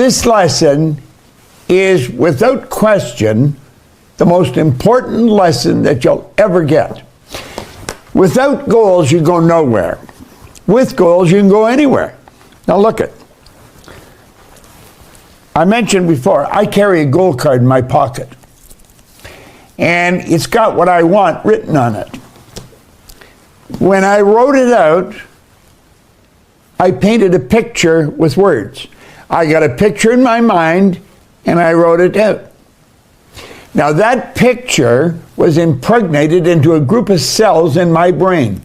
This lesson is, without question, the most important lesson that you'll ever get. Without goals, you go nowhere. With goals, you can go anywhere. Now look it. I mentioned before, I carry a goal card in my pocket. And it's got what I want written on it. When I wrote it out, I painted a picture with words. I got a picture in my mind, and I wrote it out. Now that picture was impregnated into a group of cells in my brain.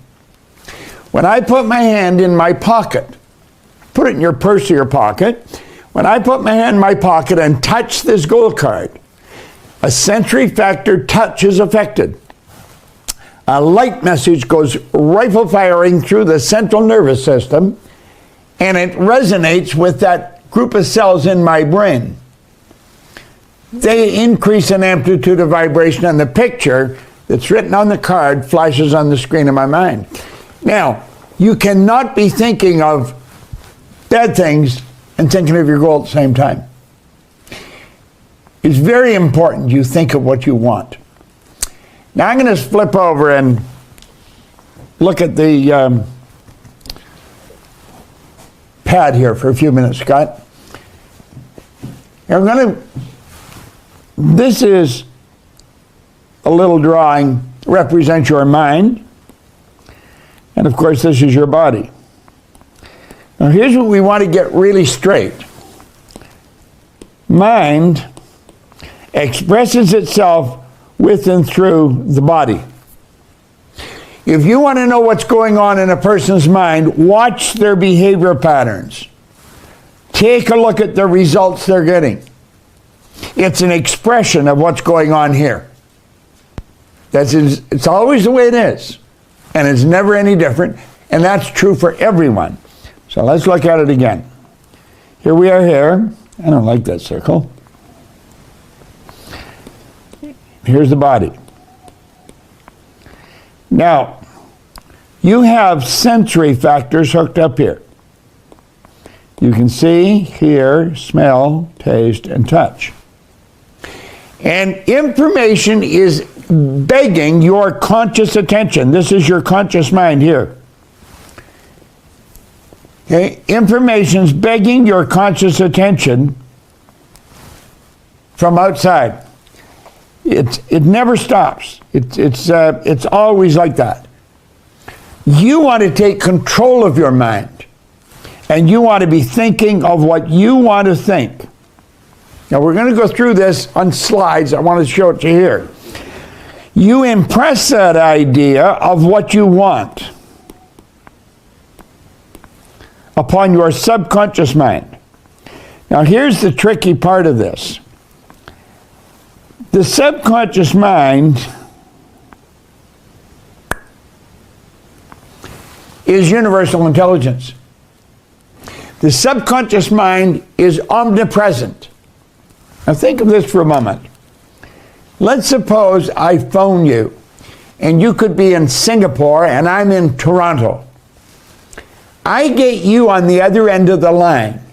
When I put my hand in my pocket, put it in your purse or your pocket, when I put my hand in my pocket and touch this goal card, a sensory factor touch is affected. A light message goes rifle firing through the central nervous system, and it resonates with that group of cells in my brain. They increase in amplitude of vibration, and the picture that's written on the card flashes on the screen of my mind. Now, you cannot be thinking of bad things and thinking of your goal at the same time. It's very important you think of what you want. Now I'm going to flip over and look at the pad here for a few minutes, Scott. This is a little drawing, represents your mind, and of course this is your body. Now here's what we want to get really straight. Mind expresses itself with and through the body. If you want to know what's going on in a person's mind, watch their behavior patterns. Take a look at the results they're getting. It's an expression of what's going on here. It's always the way it is, and it's never any different, and that's true for everyone. So let's look at it again. Here we are here. I don't like that circle. Here's the body. Now, you have sensory factors hooked up here. You can see, hear, smell, taste, and touch. And information is begging your conscious attention. This is your conscious mind here. Okay? Information's begging your conscious attention from outside. It never stops. It's always like that. You want to take control of your mind, and you want to be thinking of what you want to think. Now we're going to go through this on slides. I want to show it to you here. You impress that idea of what you want upon your subconscious mind. Now here's the tricky part of this. The subconscious mind is universal intelligence. The subconscious mind is omnipresent. Now think of this for a moment. Let's suppose I phone you, and you could be in Singapore and I'm in Toronto. I get you on the other end of the line.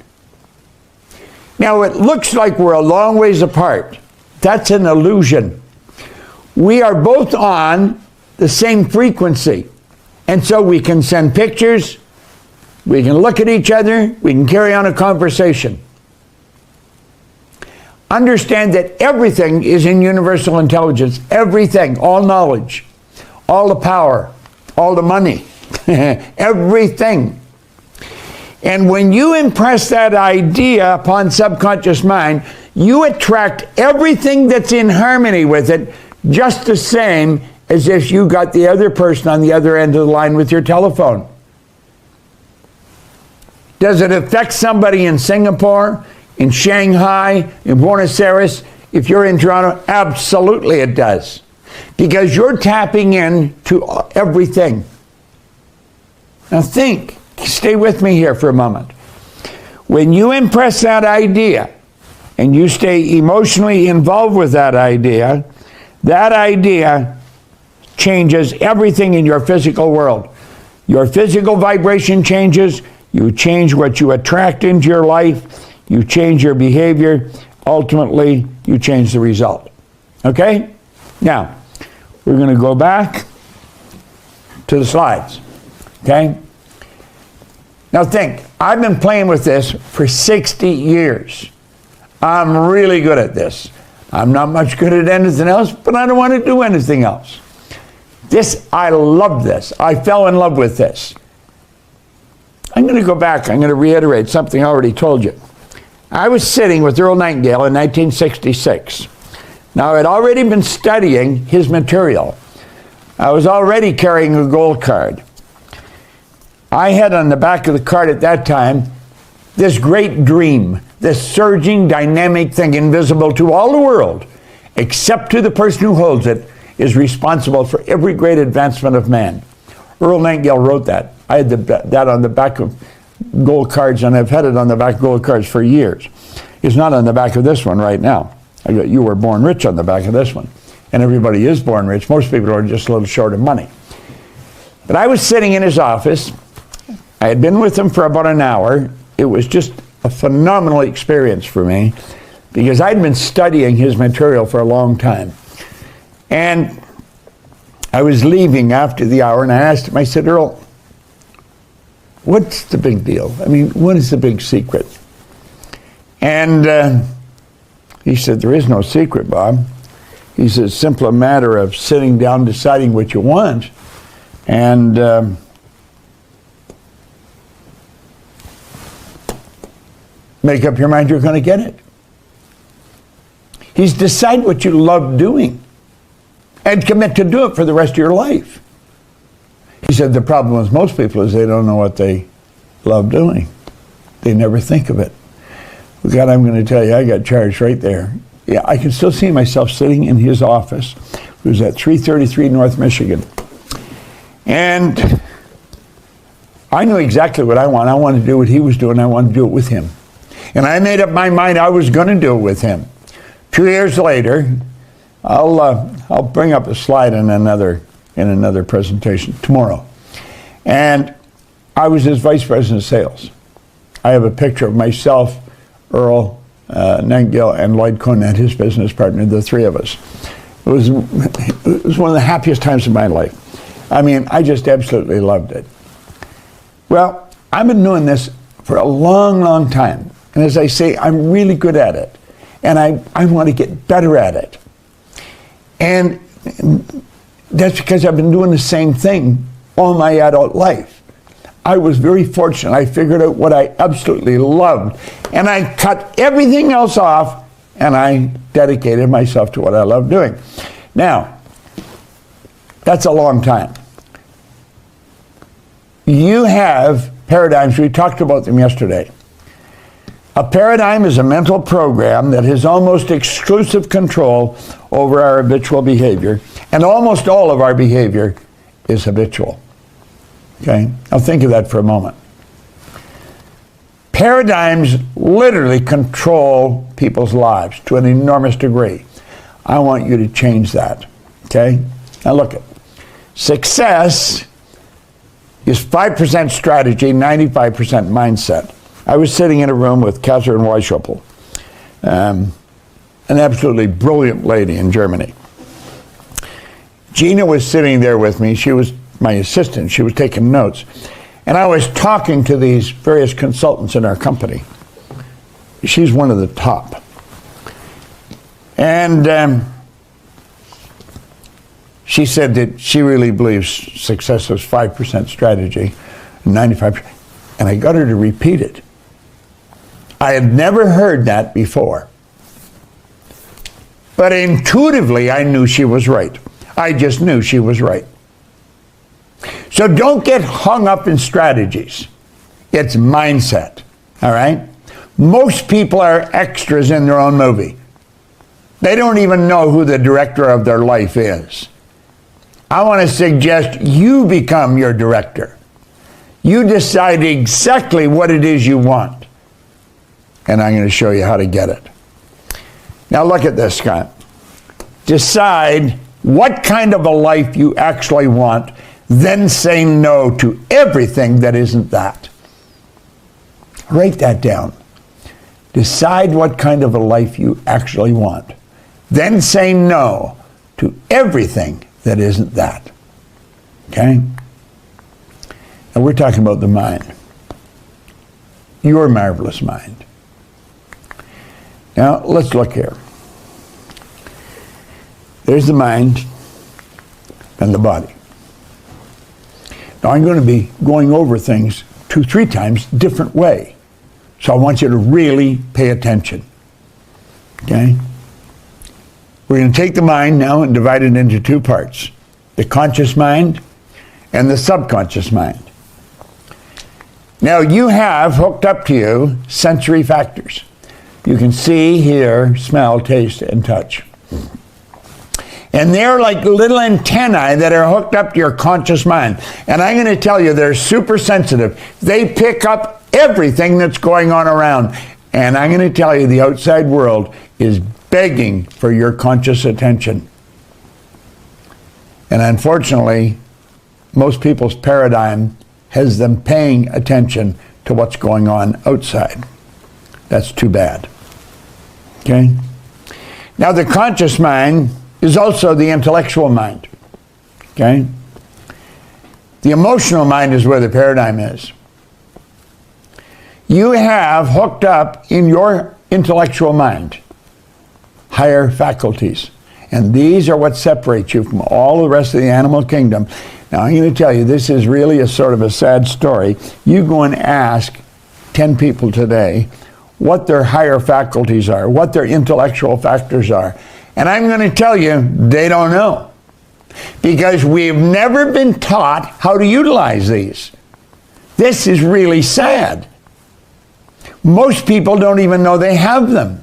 Now it looks like we're a long ways apart. That's an illusion. We are both on the same frequency. And so we can send pictures, we can look at each other, we can carry on a conversation. Understand that everything is in universal intelligence. Everything, all knowledge, all the power, all the money, everything. And when you impress that idea upon subconscious mind, you attract everything that's in harmony with it, just the same as if you got the other person on the other end of the line with your telephone. Does it affect somebody in Singapore, in Shanghai, in Buenos Aires? If you're in Toronto, absolutely it does. Because you're tapping in to everything. Now think, stay with me here for a moment. When you impress that idea, and you stay emotionally involved with that idea changes everything in your physical world. Your physical vibration changes, you change what you attract into your life, you change your behavior, ultimately you change the result. Okay? Now, we're going to go back to the slides. Okay? Now think, I've been playing with this for 60 years. I'm really good at this. I'm not much good at anything else, but I don't want to do anything else. I love this. I fell in love with this. I'm going to go back. I'm going to reiterate something I already told you. I was sitting with Earl Nightingale in 1966. Now, I had already been studying his material. I was already carrying a gold card. I had on the back of the card at that time this great dream, this surging, dynamic thing invisible to all the world, except to the person who holds it, is responsible for every great advancement of man. Earl Nightingale wrote that. I had that on the back of gold cards, and I've had it on the back of gold cards for years. It's not on the back of this one right now. I got "You Were Born Rich" on the back of this one. And everybody is born rich. Most people are just a little short of money. But I was sitting in his office. I had been with him for about an hour. It was just a phenomenal experience for me because I'd been studying his material for a long time. And I was leaving after the hour, and I asked him, I said, "Earl, what's the big deal? I mean, what is the big secret?" And he said, "There is no secret, Bob." He said, "It's simply a matter of sitting down, deciding what you want, and make up your mind you're going to get it." He's decide what you love doing and commit to do it for the rest of your life. He said the problem with most people is they don't know what they love doing. They never think of it. Well, God, I'm going to tell you, I got charged right there. Yeah, I can still see myself sitting in his office. It was at 333 North Michigan. And I knew exactly what I want. I wanted to do what he was doing. I wanted to do it with him. And I made up my mind I was going to do it with him. 2 years later, I'll bring up a slide in another presentation tomorrow. And I was his vice president of sales. I have a picture of myself, Earl Nightingale, and Lloyd Conant, his business partner, the three of us. It was one of the happiest times of my life. I mean, I just absolutely loved it. Well, I've been doing this for a long, long time. And as I say, I'm really good at it. And I want to get better at it. And that's because I've been doing the same thing all my adult life. I was very fortunate. I figured out what I absolutely loved. And I cut everything else off, and I dedicated myself to what I love doing. Now, that's a long time. You have paradigms. We talked about them yesterday. A paradigm is a mental program that has almost exclusive control over our habitual behavior, and almost all of our behavior is habitual. Okay? Now think of that for a moment. Paradigms literally control people's lives to an enormous degree. I want you to change that. Okay? Now look at success is 5% strategy, 95% mindset. I was sitting in a room with Catherine Weishaupt, an absolutely brilliant lady in Germany. Gina was sitting there with me. She was my assistant. She was taking notes. And I was talking to these various consultants in our company. She's one of the top. And she said that she really believes success is 5% strategy, 95%. And I got her to repeat it. I had never heard that before. But intuitively, I knew she was right. I just knew she was right. So don't get hung up in strategies. It's mindset, all right? Most people are extras in their own movie. They don't even know who the director of their life is. I want to suggest you become your director. You decide exactly what it is you want. And I'm going to show you how to get it. Now look at this, Scott. Decide what kind of a life you actually want, then say no to everything that isn't that. Write that down. Decide what kind of a life you actually want. Then say no to everything that isn't that. Okay? And we're talking about the mind. Your marvelous mind. Now, let's look here. There's the mind and the body. Now, I'm going to be going over things 2-3 times different way. So I want you to really pay attention. Okay? We're going to take the mind now and divide it into 2 parts. The conscious mind and the subconscious mind. Now you have hooked up to you sensory factors. You can see, hear, smell, taste, and touch. And they're like little antennae that are hooked up to your conscious mind. And I'm going to tell you, they're super sensitive. They pick up everything that's going on around. And I'm going to tell you, the outside world is begging for your conscious attention. And unfortunately, most people's paradigm has them paying attention to what's going on outside. That's too bad. Okay? Now, the conscious mind is also the intellectual mind. Okay? The emotional mind is where the paradigm is. You have hooked up in your intellectual mind higher faculties. And these are what separates you from all the rest of the animal kingdom. Now, I'm going to tell you, this is really a sort of a sad story. You go and ask 10 people today what their higher faculties are, what their intellectual factors are. And I'm going to tell you, they don't know. Because we've never been taught how to utilize these. This is really sad. Most people don't even know they have them.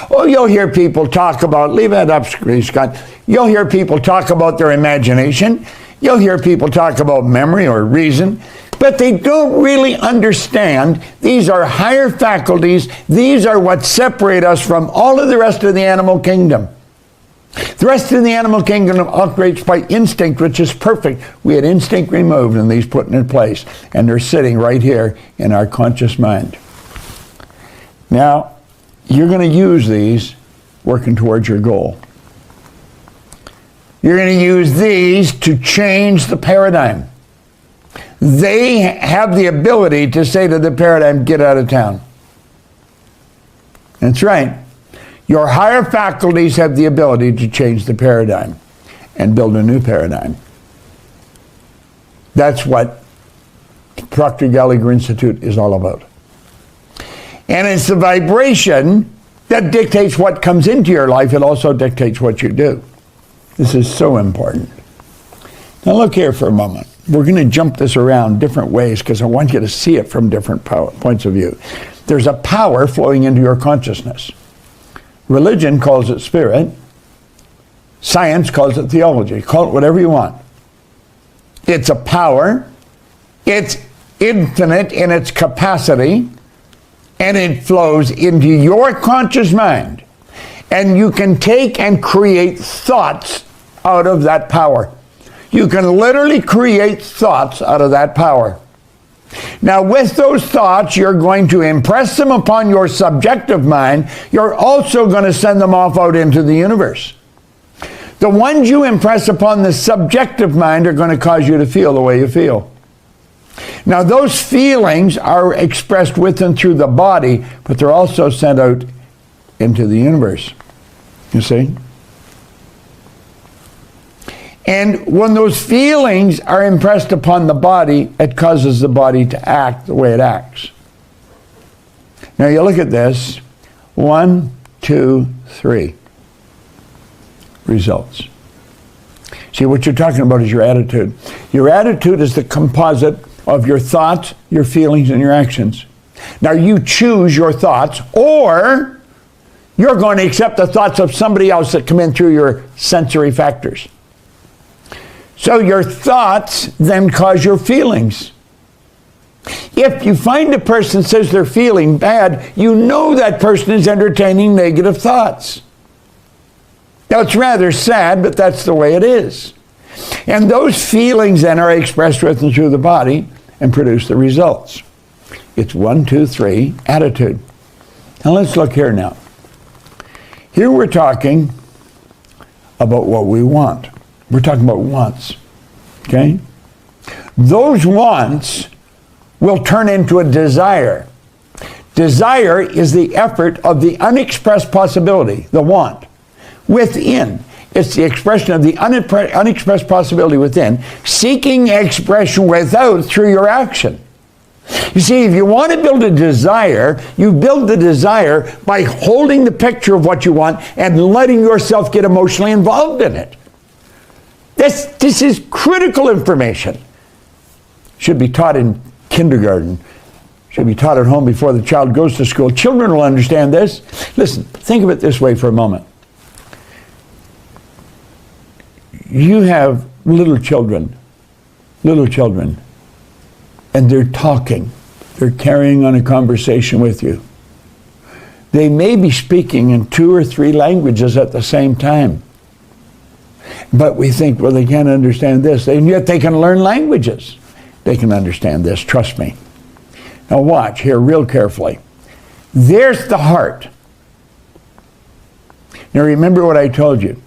Oh, you'll hear people talk about, leave that up, Scott. You'll hear people talk about their imagination. You'll hear people talk about memory or reason, but they don't really understand these are higher faculties. These are what separate us from all of the rest of the animal kingdom. The rest of the animal kingdom operates by instinct, which is perfect. We had instinct removed and these put in place, and they're sitting right here in our conscious mind. Now, you're going to use these working towards your goal. You're going to use these to change the paradigm. They have the ability to say to the paradigm, get out of town. That's right. Your higher faculties have the ability to change the paradigm and build a new paradigm. That's what Proctor-Gallagher Institute is all about. And it's the vibration that dictates what comes into your life. It also dictates what you do. This is so important. Now look here for a moment. We're going to jump this around different ways because I want you to see it from different points of view. There's a power flowing into your consciousness. Religion calls it spirit. Science calls it theology. Call it whatever you want. It's a power. It's infinite in its capacity. And it flows into your conscious mind. And you can take and create thoughts out of that power. You can literally create thoughts out of that power. Now, with those thoughts, you're going to impress them upon your subjective mind. You're also going to send them off out into the universe. The ones you impress upon the subjective mind are going to cause you to feel the way you feel. Now, those feelings are expressed with and through the body, but they're also sent out into the universe. You see? And when those feelings are impressed upon the body, it causes the body to act the way it acts. Now you look at this. 1, 2, 3. Results. See, what you're talking about is your attitude. Your attitude is the composite of your thoughts, your feelings, and your actions. Now you choose your thoughts, or you're going to accept the thoughts of somebody else that come in through your sensory factors. So your thoughts then cause your feelings. If you find a person says they're feeling bad, you know that person is entertaining negative thoughts. Now it's rather sad, but that's the way it is. And those feelings then are expressed with and through the body and produce the results. It's 1, 2, 3, attitude. Now let's look here now. Here we're talking about what we want. We're talking about wants, okay? Those wants will turn into a desire. Desire is the effort of the unexpressed possibility, the want, within. It's the expression of the unexpressed possibility within, seeking expression without through your action. You see, if you want to build a desire, you build the desire by holding the picture of what you want and letting yourself get emotionally involved in it. This is critical information. Should be taught in kindergarten. Should be taught at home before the child goes to school. Children will understand this. Listen, think of it this way for a moment. You have little children, and they're talking. They're carrying on a conversation with you. They may be speaking in 2 or 3 languages at the same time. But we think, well, they can't understand this. And yet they can learn languages. They can understand this, trust me. Now watch here real carefully. There's the heart. Now remember what I told you.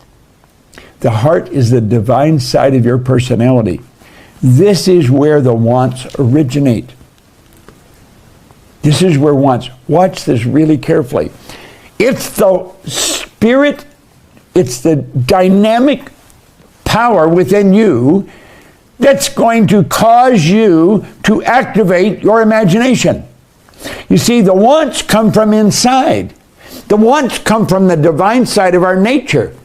The heart is the divine side of your personality. This is where the wants originate. This is where wants. Watch this really carefully. It's the spirit, it's the dynamic power within you that's going to cause you to activate your imagination. You see, the wants come from inside. The wants come from the divine side of our nature.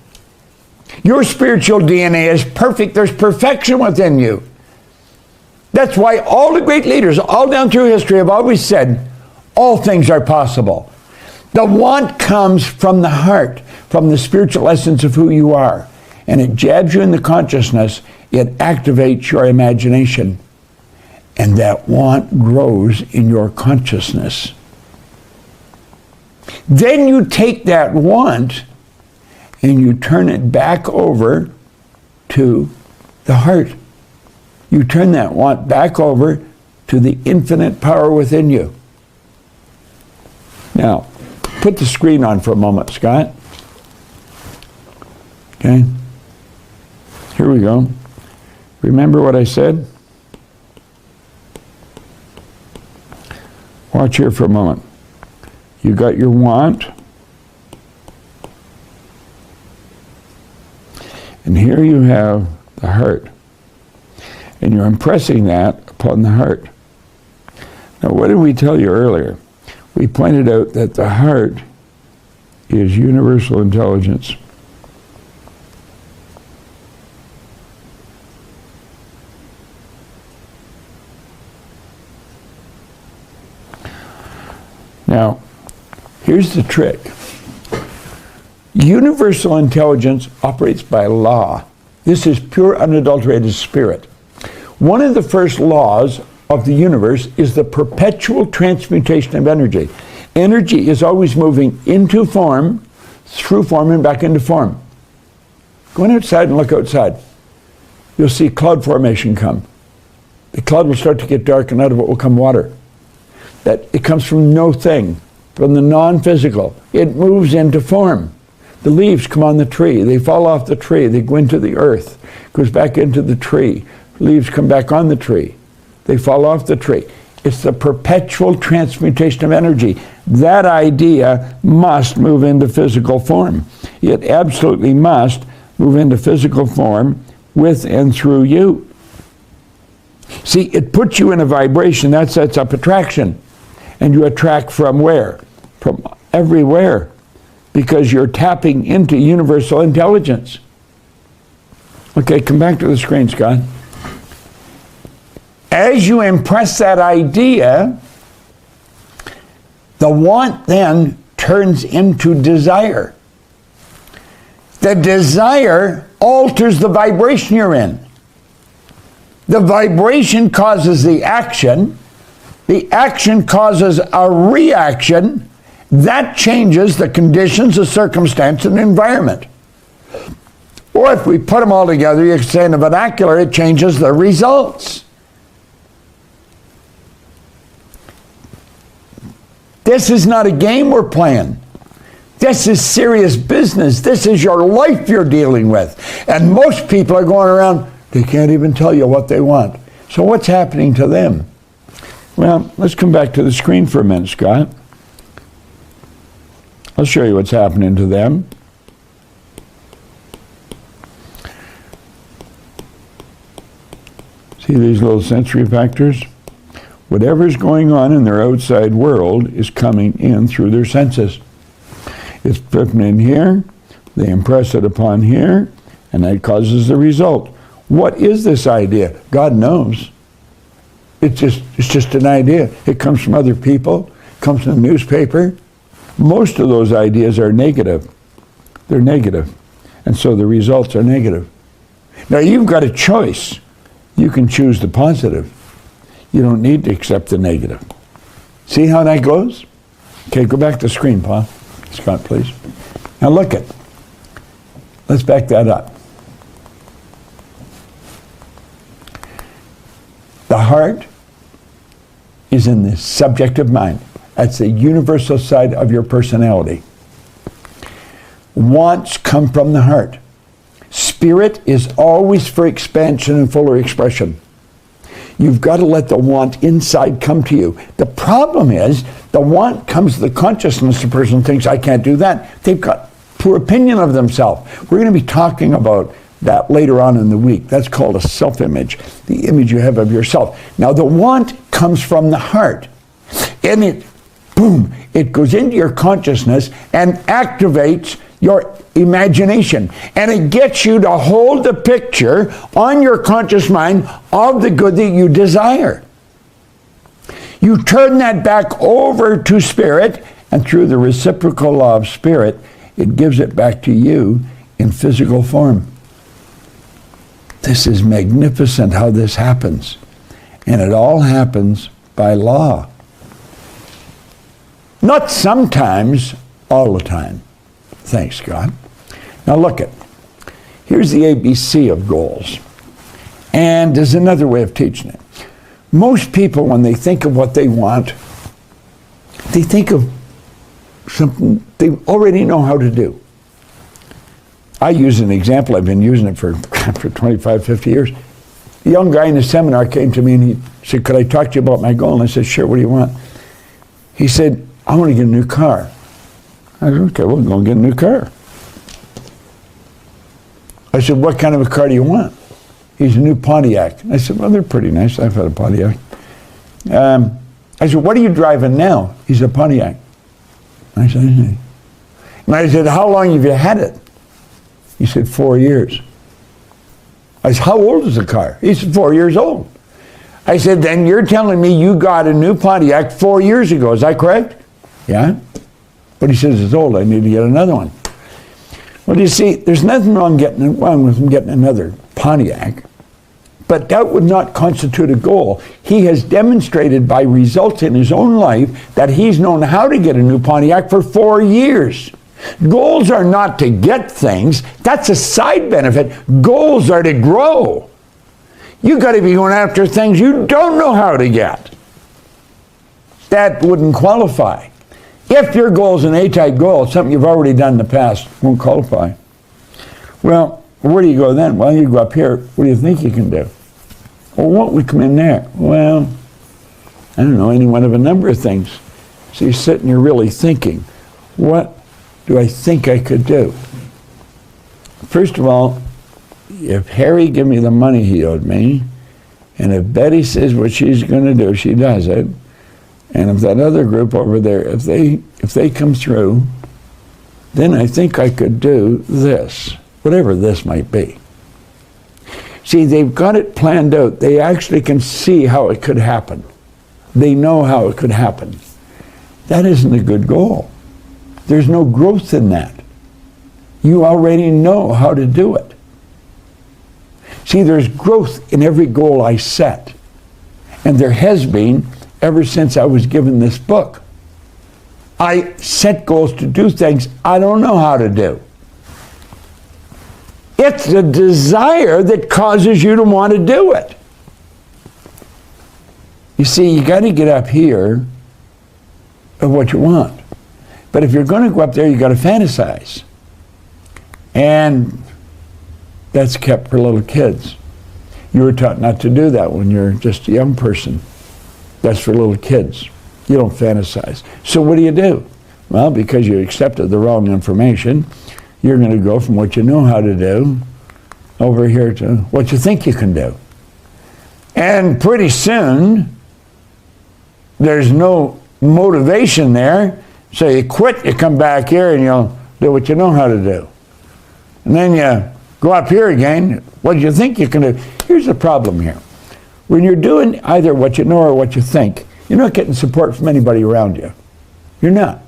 Your spiritual DNA is perfect. There's perfection within you. That's why all the great leaders, all down through history, have always said, all things are possible. The want comes from the heart, from the spiritual essence of who you are. And it jabs you in the consciousness. It activates your imagination. And that want grows in your consciousness. Then you take that want and you turn it back over to the heart. You turn that want back over to the infinite power within you. Now, put the screen on for a moment, Scott. Okay? Here we go. Remember what I said? Watch here for a moment. You got your want. And here you have the heart. And you're impressing that upon the heart. Now, what did we tell you earlier? We pointed out that the heart is universal intelligence. Now, here's the trick. Universal intelligence operates by law. This is pure unadulterated spirit. One of the first laws of the universe is the perpetual transmutation of energy. Energy is always moving into form, through form, and back into form. Go on outside and look outside. You'll see cloud formation come. The cloud will start to get dark, and out of it will come water. That it comes from no thing, from the non-physical. It moves into form. The leaves come on the tree. They fall off the tree. They go into the earth. Goes back into the tree. Leaves come back on the tree. They fall off the tree. It's the perpetual transmutation of energy. That idea must move into physical form. It absolutely must move into physical form with and through you. See, it puts you in a vibration that sets up attraction. And you attract from where? From everywhere. Because you're tapping into universal intelligence. Okay, come back to the screen, Scott. As you impress that idea, the want then turns into desire. The desire alters the vibration you're in. The vibration causes the action causes a reaction. That changes the conditions, the circumstance, and the environment. Or if we put them all together, you can say in the vernacular, it changes the results. This is not a game we're playing. This is serious business. This is your life you're dealing with. And most people are going around, they can't even tell you what they want. So what's happening to them? Well, let's come back to the screen for a minute, Scott. I'll show you what's happening to them. See these little sensory factors? Whatever's going on in their outside world is coming in through their senses. It's flipping in here, they impress it upon here, and that causes the result. What is this idea? God knows. It's just an idea. It comes from other people, comes from the newspaper. Most of those ideas are negative. They're negative. And so the results are negative. Now you've got a choice. You can choose the positive. You don't need to accept the negative. See how that goes? Okay, go back to the screen, Paul. Scott, please. Now look it. Let's back that up. The heart is in the subjective mind. That's the universal side of your personality. Wants come from the heart. Spirit is always for expansion and fuller expression. You've got to let the want inside come to you. The problem is, the want comes to the consciousness. The person thinks, I can't do that. They've got poor opinion of themselves. We're going to be talking about that later on in the week. That's called a self-image, the image you have of yourself. Now, the want comes from the heart. And it, boom, it goes into your consciousness and activates your imagination. And it gets you to hold the picture on your conscious mind of the good that you desire. You turn that back over to spirit, and through the reciprocal law of spirit, it gives it back to you in physical form. This is magnificent how this happens. And it all happens by law. Not sometimes, all the time. Thanks, God. Now look it. Here's the ABC of goals. And there's another way of teaching it. Most people, when they think of what they want, they think of something they already know how to do. I use an example. I've been using it for 25, 50 years. A young guy in a seminar came to me and he said, could I talk to you about my goal? And I said, sure, what do you want? He said, I want to get a new car. I said, okay, well, go and get a new car. I said, what kind of a car do you want? He's a new Pontiac. I said, well, they're pretty nice. I've had a Pontiac. I said, what are you driving now? He's a Pontiac. I said, and I said, how long have you had it? He said, 4 years. I said, how old is the car? He said, 4 years old. I said, then you're telling me you got a new Pontiac 4 years ago. Is that correct? Yeah. But he says, it's old. I need to get another one. Well, you see, there's nothing wrong with him getting another Pontiac, but that would not constitute a goal. He has demonstrated by results in his own life that he's known how to get a new Pontiac for 4 years. Goals are not to get things. That's a side benefit. Goals are to grow. You got to be going after things you don't know how to get. That wouldn't qualify. If your goal is an A-type goal, something you've already done in the past, won't qualify. Well, where do you go then? Well, you go up here. What do you think you can do? Well, what would come in there? Well, I don't know, any one of a number of things. So you're sitting, you're really thinking, what do I think I could do? First of all, if Harry give me the money he owed me, and if Betty says what she's going to do, she does it, and if that other group over there, if they come through, then I think I could do this, whatever this might be. See, they've got it planned out. They actually can see how it could happen. They know how it could happen. That isn't a good goal. There's no growth in that. You already know how to do it. See, there's growth in every goal I set. And there has been ever since I was given this book. I set goals to do things I don't know how to do. It's the desire that causes you to want to do it. You see, you got to get up here of what you want. But if you're going to go up there, you got to fantasize. And that's kept for little kids. You were taught not to do that when you're just a young person. That's for little kids. You don't fantasize. So what do? Well, because you accepted the wrong information, you're going to go from what you know how to do over here to what you think you can do. And pretty soon, there's no motivation there. So you quit, you come back here, and you'll do what you know how to do. And then you go up here again, what do you think you can do? Here's the problem here. When you're doing either what you know or what you think, you're not getting support from anybody around you. You're not.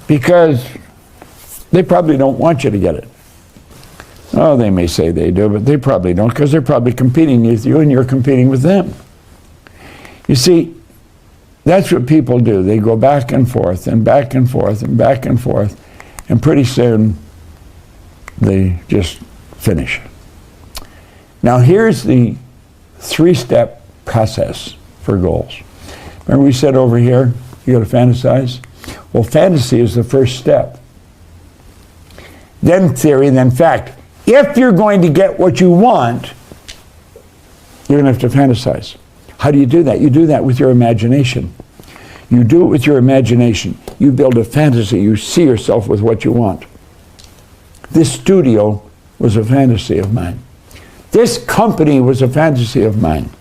Because they probably don't want you to get it. Oh, they may say they do, but they probably don't, because they're probably competing with you and you're competing with them. You see, that's what people do. They go back and forth and back and forth and back and forth, and pretty soon they just finish. Now here's the 3-step process for goals. Remember we said over here, you got to fantasize? Well, fantasy is the first step. Then theory, then fact. If you're going to get what you want, you're going to have to fantasize. How do you do that? You do that with your imagination. You do it with your imagination. You build a fantasy. You see yourself with what you want. This studio was a fantasy of mine. This company was a fantasy of mine.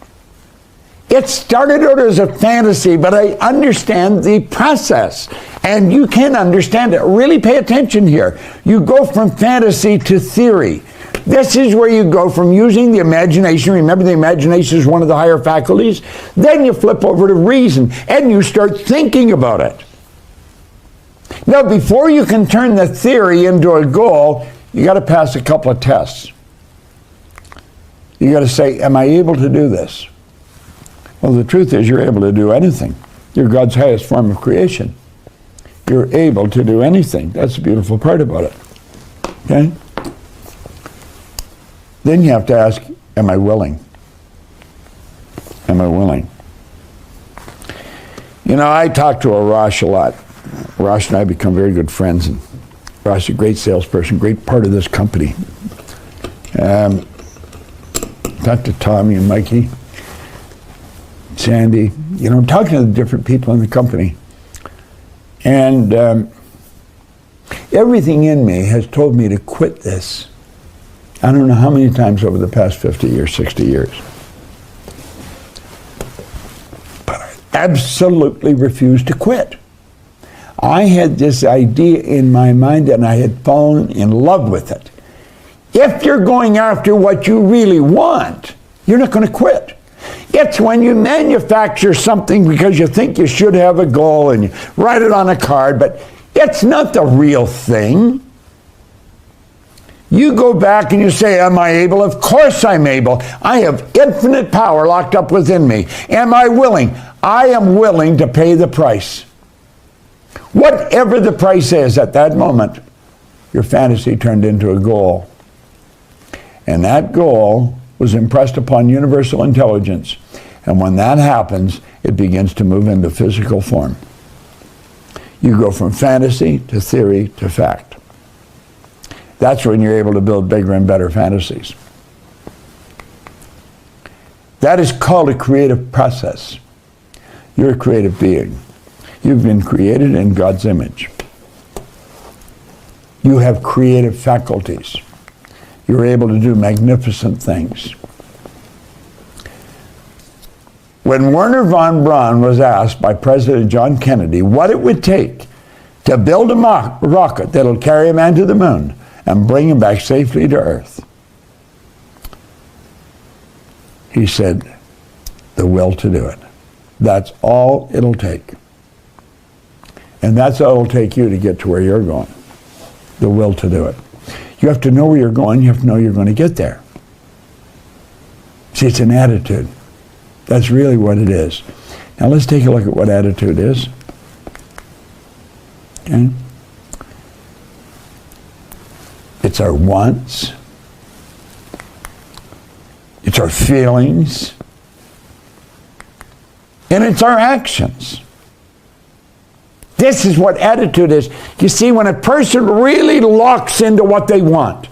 It started out as a fantasy, but I understand the process. And you can understand it. Really pay attention here. You go from fantasy to theory. This is where you go from using the imagination. Remember, the imagination is one of the higher faculties. Then you flip over to reason, and you start thinking about it. Now, before you can turn the theory into a goal, you got to pass a couple of tests. You got to say, am I able to do this? Well, the truth is you're able to do anything. You're God's highest form of creation. You're able to do anything. That's the beautiful part about it. Okay? Then you have to ask, am I willing? Am I willing? You know, I talk to Arash a lot. Arash and I become very good friends. And Arash is a great salesperson, great part of this company. Talk to Tommy and Mikey, Sandy, you know, talking to the different people in the company. And everything in me has told me to quit this. I don't know how many times over the past 50 years, 60 years. But I absolutely refused to quit. I had this idea in my mind and I had fallen in love with it. If you're going after what you really want, you're not going to quit. It's when you manufacture something because you think you should have a goal and you write it on a card, but it's not the real thing. You go back and you say, am I able? Of course I'm able. I have infinite power locked up within me. Am I willing? I am willing to pay the price. Whatever the price is at that moment, your fantasy turned into a goal. And that goal was impressed upon universal intelligence. And when that happens, it begins to move into physical form. You go from fantasy to theory to fact. That's when you're able to build bigger and better fantasies. That is called a creative process. You're a creative being. You've been created in God's image. You have creative faculties. You're able to do magnificent things. When Wernher von Braun was asked by President John Kennedy what it would take to build a rocket that'll carry a man to the moon and bring him back safely to Earth, he said, the will to do it. That's all it'll take. And that's all it'll take you to get to where you're going. The will to do it. You have to know where you're going. You have to know you're going to get there. See, it's an attitude. That's really what it is. Now let's take a look at what attitude is. Okay? It's our wants. It's our feelings. And it's our actions. This is what attitude is. You see, when a person really locks into what they want,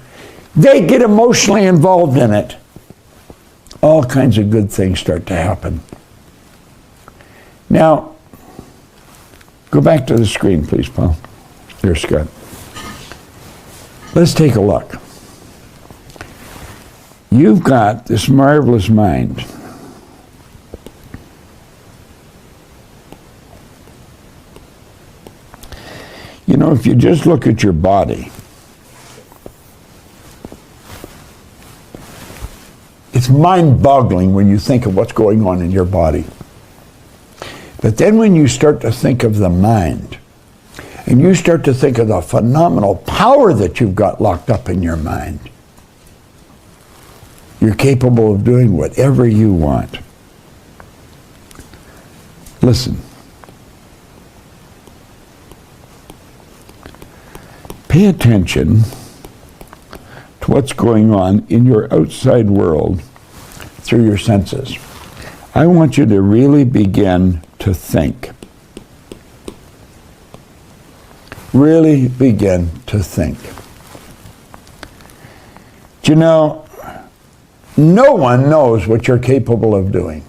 they get emotionally involved in it, all kinds of good things start to happen. Now, go back to the screen, please, Paul. There, Scott. Let's take a look. You've got this marvelous mind. You know, if you just look at your body, it's mind-boggling when you think of what's going on in your body. But then when you start to think of the mind, and you start to think of the phenomenal power that you've got locked up in your mind, you're capable of doing whatever you want. Listen. Pay attention to what's going on in your outside world through your senses. I want you to really begin to think. Really begin to think. Do you know, no one knows what you're capable of doing.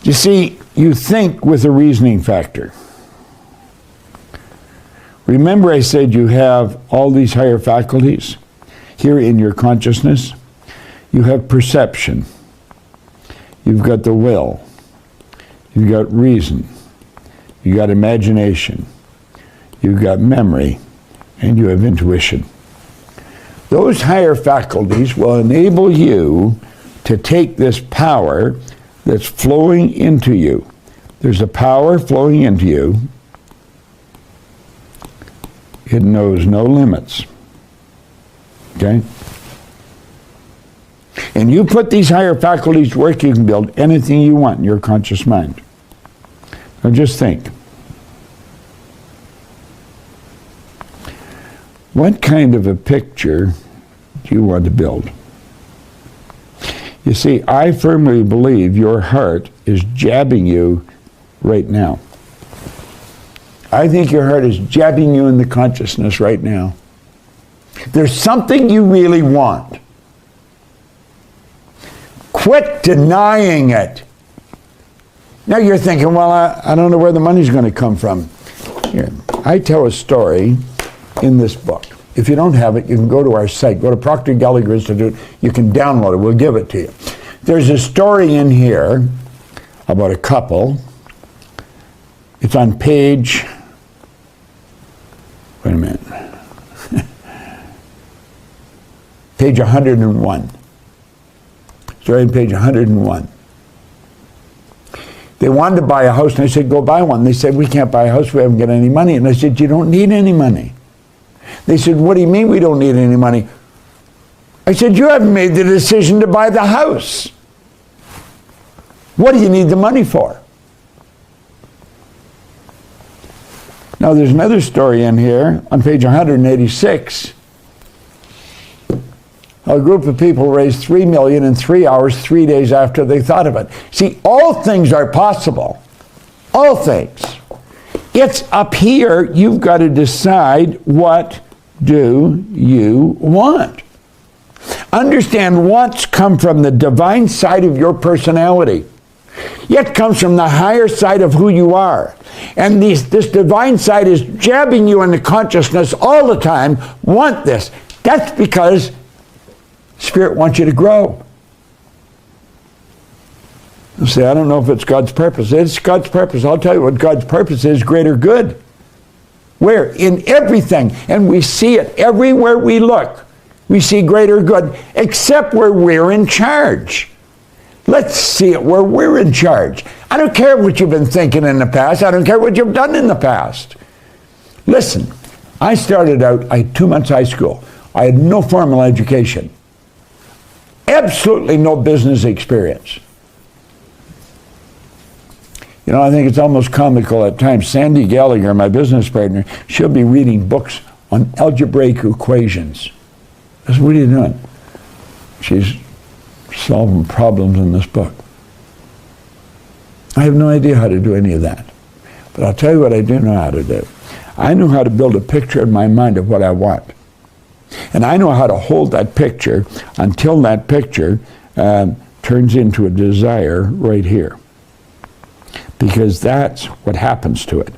You see, you think with a reasoning factor. Remember I said you have all these higher faculties here in your consciousness? You have perception. You've got the will. You've got reason. You've got imagination. You've got memory. And you have intuition. Those higher faculties will enable you to take this power that's flowing into you. There's a power flowing into you. It knows no limits. Okay? And you put these higher faculties to work, you can build anything you want in your conscious mind. Now just think. What kind of a picture do you want to build? You see, I firmly believe your heart is jabbing you right now. I think your heart is jabbing you in the consciousness right now. There's something you really want. Quit denying it. Now you're thinking, well, I don't know where the money's going to come from. Here, I tell a story in this book. If you don't have it, you can go to our site. Go to Proctor Gallagher Institute. You can download it. We'll give it to you. There's a story in here about a couple. It's on page... Wait a minute. Page 101. Story on page 101. They wanted to buy a house, and I said, go buy one. They said, we can't buy a house, we haven't got any money. And I said, you don't need any money. They said, what do you mean we don't need any money? I said, you haven't made the decision to buy the house. What do you need the money for? Now there's another story in here on page 186. A group of people raised $3 million in 3 hours, 3 days after they thought of it. See, all things are possible. All things. It's up here. You've got to decide, what do you want? Understand, wants come from the divine side of your personality. It comes from the higher side of who you are. And this divine side is jabbing you into consciousness all the time. Want this. That's because Spirit wants you to grow. You say, I don't know if it's God's purpose. It's God's purpose. I'll tell you what God's purpose is: greater good. Where? In everything. And we see it everywhere we look. We see greater good, except where we're in charge. Let's see it where we're in charge. I don't care what you've been thinking in the past. I don't care what you've done in the past. Listen, I started out, I had 2 months high school. I had no formal education. Absolutely no business experience. You know, I think it's almost comical at times. Sandy Gallagher, my business partner, she'll be reading books on algebraic equations. I said, what are you doing? She's solving problems in this book. I have no idea how to do any of that. But I'll tell you what I do know how to do. I know how to build a picture in my mind of what I want. And I know how to hold that picture until that picture turns into a desire right here. Because that's what happens to it.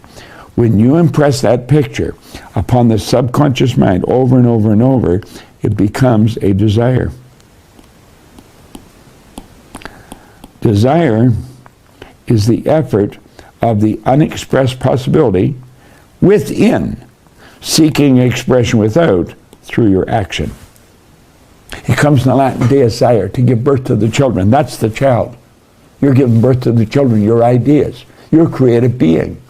When you impress that picture upon the subconscious mind over and over and over, it becomes a desire. Desire is the effort of the unexpressed possibility within, seeking expression without, through your action. It comes from the Latin desire, to give birth to the children. That's the child. You're giving birth to the children, your ideas, your creative being.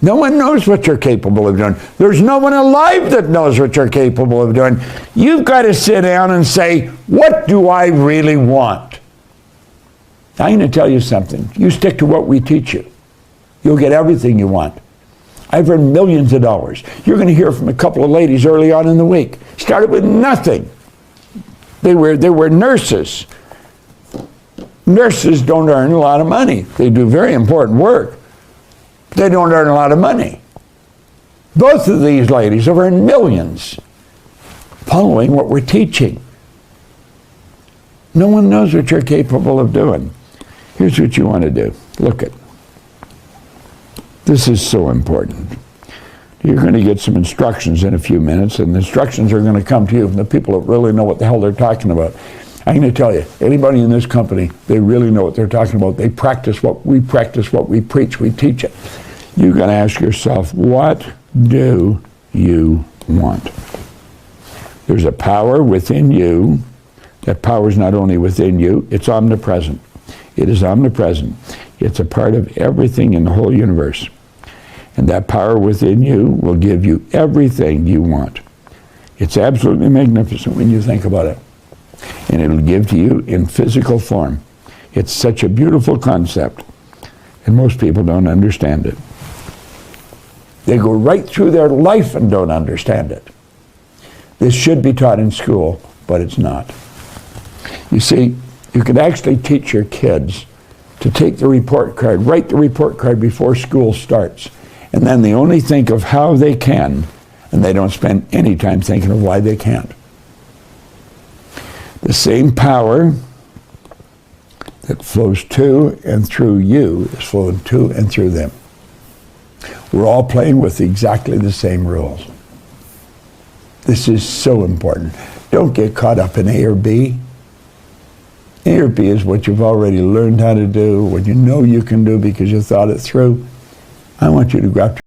No one knows what you're capable of doing. There's no one alive that knows what you're capable of doing. You've got to sit down and say, what do I really want? I'm going to tell you something. You stick to what we teach you. You'll get everything you want. I've earned millions of dollars. You're going to hear from a couple of ladies early on in the week. Started with nothing. They were nurses. Nurses don't earn a lot of money. They do very important work. They don't earn a lot of money. Both of these ladies have earned millions following what we're teaching. No one knows what you're capable of doing. Here's what you want to do. Look it. This is so important. You're going to get some instructions in a few minutes, and the instructions are going to come to you from the people that really know what the hell they're talking about. I'm going to tell you, anybody in this company, they really know what they're talking about. They practice what we preach, we teach it. You've got to ask yourself, what do you want? There's a power within you. That power is not only within you, it's omnipresent. It is omnipresent. It's a part of everything in the whole universe. And that power within you will give you everything you want. It's absolutely magnificent when you think about it. And it'll give to you in physical form. It's such a beautiful concept, and most people don't understand it. They go right through their life and don't understand it. This should be taught in school, but it's not. You see, you could actually teach your kids to take the report card, write the report card before school starts, and then they only think of how they can, and they don't spend any time thinking of why they can't. The same power that flows to and through you is flowing to and through them. We're all playing with exactly the same rules. This is so important. Don't get caught up in A or B. A or B is what you've already learned how to do, what you know you can do because you thought it through. I want you to grab